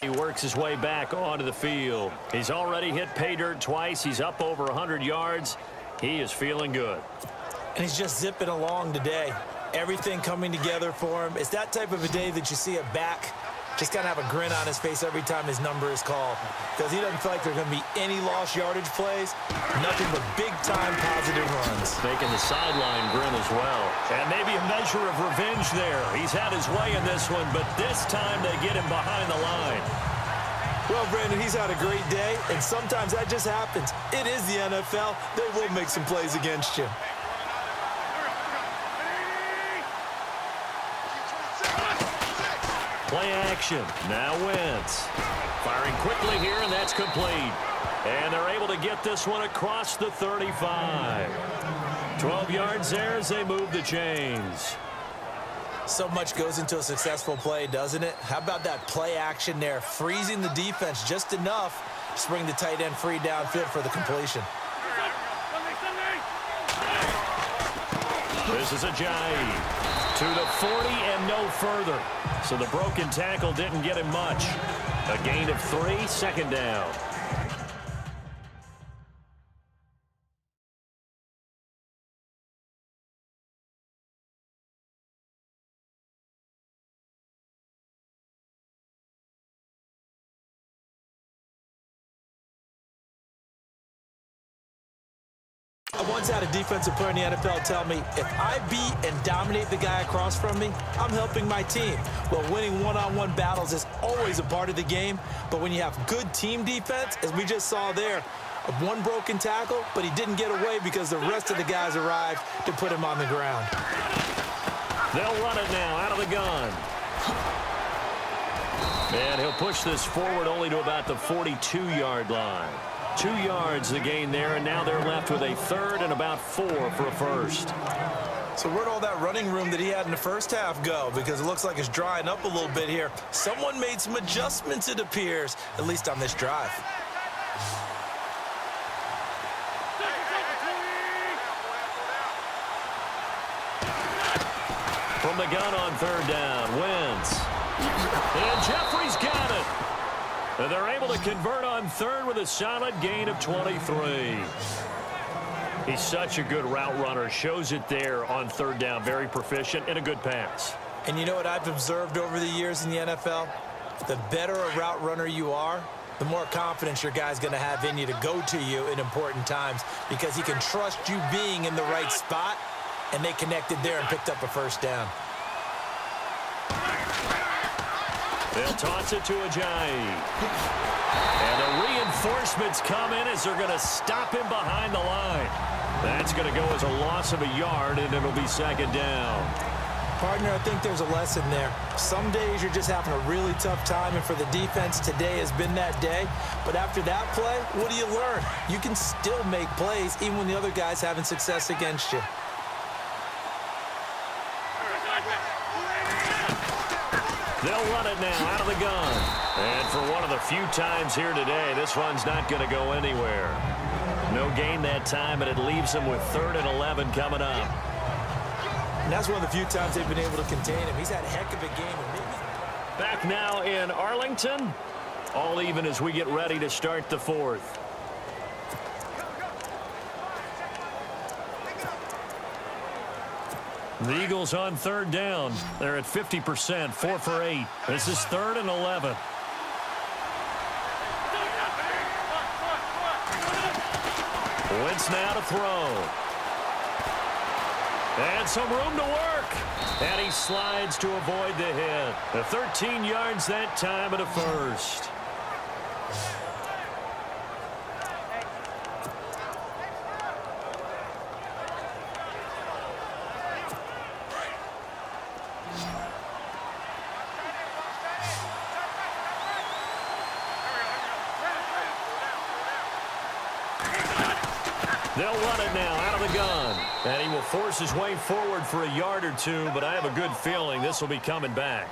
He works his way back onto the field. He's already hit pay dirt twice. He's up over 100 yards. He is feeling good. And he's just zipping along today. Everything coming together for him. It's that type of a day that you see a back just kind of have a grin on his face every time his number is called, because he doesn't feel like there are going to be any lost yardage plays, nothing but big-time positive runs. Making the sideline grin as well. And maybe a measure of revenge there. He's had his way in this one, but this time they get him behind the line. Well, Brandon, he's had a great day, and sometimes that just happens. It is the NFL. They will make some plays against you. Play action. Now Wentz. Firing quickly here, and that's complete. And they're able to get this one across the 35. 12 yards there as they move the chains. So much goes into a successful play, doesn't it? How about that play action there? Freezing the defense just enough to bring the tight end free downfield for the completion. This is Ajayi. To the 40 and no further. So the broken tackle didn't get him much. A gain of 3, second down. I once had a defensive player in the NFL tell me, if I beat and dominate the guy across from me, I'm helping my team. Well, winning one-on-one battles is always a part of the game, but when you have good team defense, as we just saw there, one broken tackle, but he didn't get away because the rest of the guys arrived to put him on the ground. They'll run it now out of the gun. And he'll push this forward only to about the 42-yard line. 2 yards the gain there, and now they're left with a third and about 4 for a first. So where'd all that running room that he had in the first half go? Because it looks like it's drying up a little bit here. Someone made some adjustments, it appears, at least on this drive. From the gun on third down, Wentz. And Jeffrey's got it. And they're able to convert on third with a solid gain of 23. He's such a good route runner. Shows it there on third down. Very proficient and a good pass. And you know what I've observed over the years in the NFL? The better a route runner you are, the more confidence your guy's going to have in you to go to you in important times, because he can trust you being in the right spot, and they connected there and picked up a first down. They'll toss it to Ajayi. And the reinforcements come in as they're going to stop him behind the line. That's going to go as a loss of a yard, and it'll be second down. Partner, I think there's a lesson there. Some days you're just having a really tough time, and for the defense, today has been that day. But after that play, what do you learn? You can still make plays even when the other guy's having success against you. They'll run it now out of the gun. And for one of the few times here today, this run's not going to go anywhere. No gain that time, and it leaves them with 3rd and 11 coming up. And that's one of the few times they've been able to contain him. He's had a heck of a game. Back now in Arlington. All even as we get ready to start the 4th. The Eagles on third down. They're at 50%, 4 for 8. This is 3rd and 11. Wentz now to throw. And some room to work. And he slides to avoid the hit. The 13 yards that time at a first. They'll run it now out of the gun. And he will force his way forward for a yard or two, but I have a good feeling this will be coming back.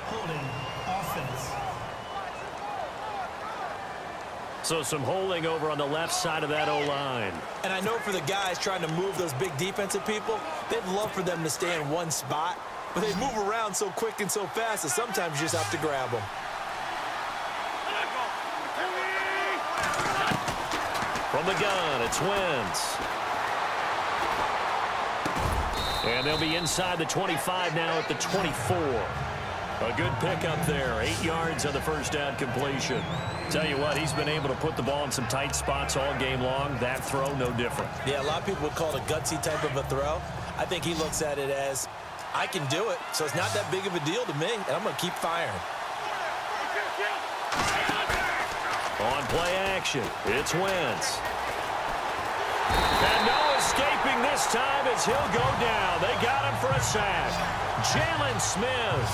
Holding offense. So some holding over on the left side of that O-line. And I know for the guys trying to move those big defensive people, they'd love for them to stay in one spot but they move around so quick and so fast that sometimes you just have to grab them. From the gun, it's Wentz. And they'll be inside the 25 now at the 24. A good pickup there. 8 yards on the first down completion. Tell you what, he's been able to put the ball in some tight spots all game long. That throw, no different. Yeah, a lot of people would call it a gutsy type of a throw. I think he looks at it as, I can do it, so it's not that big of a deal to me, and I'm going to keep firing. On play action, it's Wentz. And no escaping this time as he'll go down. They got him for a sack. Jalen Smith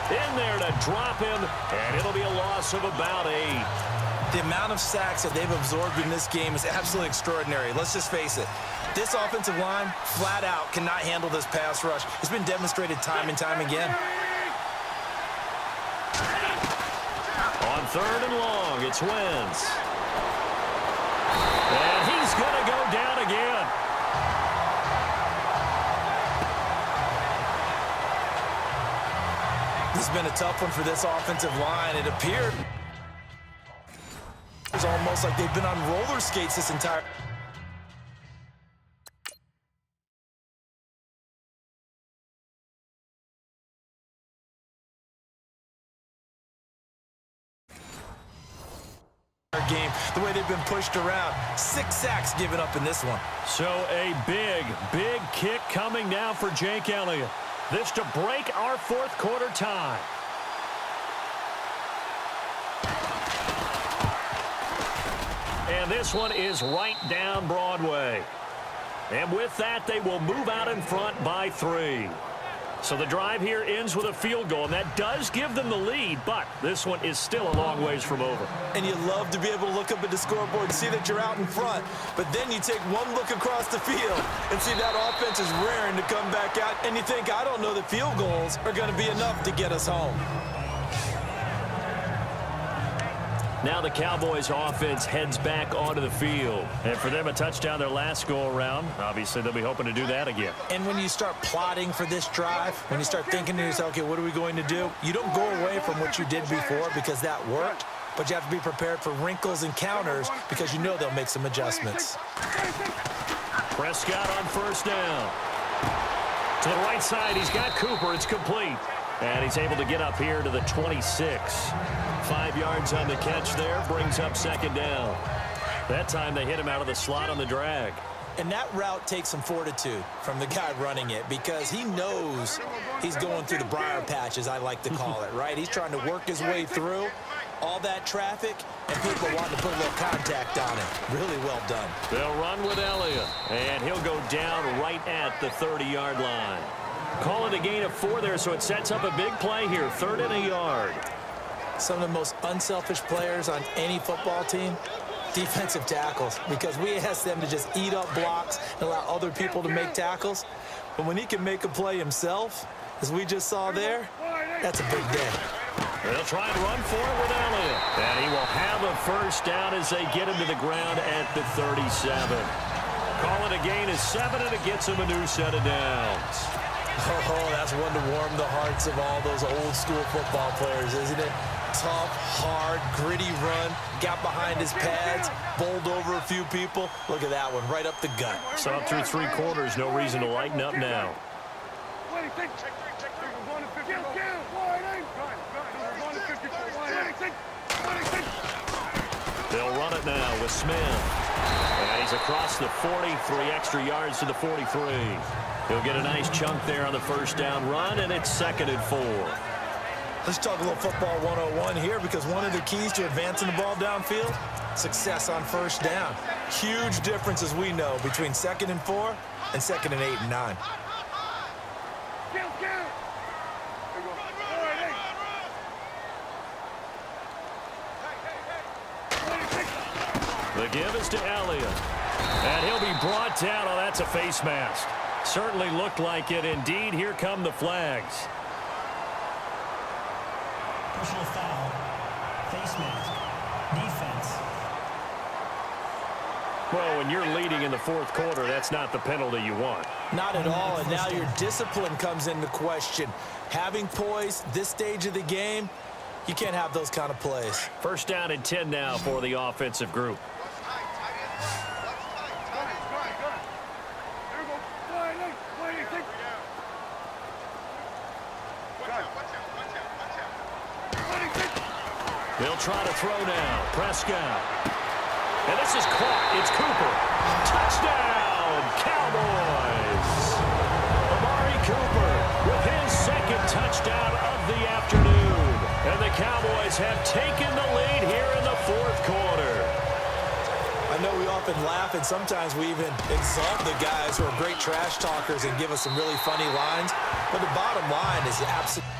in there to drop him, and it'll be a loss of about 8. The amount of sacks that they've absorbed in this game is absolutely extraordinary. Let's just face it. This offensive line, flat out, cannot handle this pass rush. It's been demonstrated time and time again. On 3rd and long, it's Wentz. And he's going to go down again. This has been a tough one for this offensive line. It appeared it's almost like they've been on roller skates this entire... game, the way they've been pushed around. 6 sacks given up in this one. So a big kick coming now for Jake Elliott. This to break our 4th quarter tie. And this one is right down Broadway. And with that, they will move out in front by 3. So the drive here ends with a field goal, and that does give them the lead, but this one is still a long ways from over. And you love to be able to look up at the scoreboard and see that you're out in front, but then you take one look across the field and see that offense is raring to come back out, and you think, I don't know that field goals are going to be enough to get us home. Now the Cowboys offense heads back onto the field. And for them, a touchdown their last go-around. Obviously, they'll be hoping to do that again. And when you start plotting for this drive, when you start thinking to yourself, okay, what are we going to do? You don't go away from what you did before because that worked, but you have to be prepared for wrinkles and counters because you know they'll make some adjustments. Prescott on 1st down. To the right side, he's got Cooper. It's complete. And he's able to get up here to the 26. 5 yards on the catch there, brings up 2nd down. That time they hit him out of the slot on the drag. And that route takes some fortitude from the guy running it because he knows he's going through the briar patch, as I like to call it, right? He's trying to work his way through all that traffic, and people wanting to put a little contact on it. Really well done. They'll run with Elliott, and he'll go down right at the 30-yard line. Call it a gain of 4 there, so it sets up a big play here, 3rd and a yard. Some of the most unselfish players on any football team, defensive tackles, because we ask them to just eat up blocks and allow other people to make tackles. But when he can make a play himself, as we just saw there, that's a big day. They'll try and run for it with Elliott. And he will have a 1st down as they get him to the ground at the 37. Call it a gain of 7, and it gets him a new set of downs. Oh, that's one to warm the hearts of all those old-school football players, isn't it? Tough, hard, gritty run, got behind his pads, bowled over a few people. Look at that one, right up the gut. So through 3 quarters, no reason to lighten up now. They'll run it now with Smith. And he's across the 40, 3 extra yards to the 43. He'll get a nice chunk there on the 1st down run, and it's 2nd and 4. Let's talk a little football 101 here, because one of the keys to advancing the ball downfield, success on 1st down. Huge difference, as we know, between 2nd and 4 and 2nd and 8 and 9. The give is to Elliott. And he'll be brought down. Oh, that's a face mask. Certainly looked like it. Indeed, here come the flags. Personal foul. Face mask. Defense. Well, when you're leading in the fourth quarter, that's not the penalty you want. Not at all, and now your discipline comes into question. Having poise this stage of the game, you can't have those kind of plays. First down and 10 now for the offensive group. They'll try to throw now. Prescott. And this is caught. It's Cooper. Touchdown, Cowboys. Amari Cooper with his second touchdown of the afternoon. And the Cowboys have taken the lead here in the fourth quarter. I know we often laugh, and sometimes we even exalt the guys who are great trash talkers and give us some really funny lines. But the bottom line is absolutely...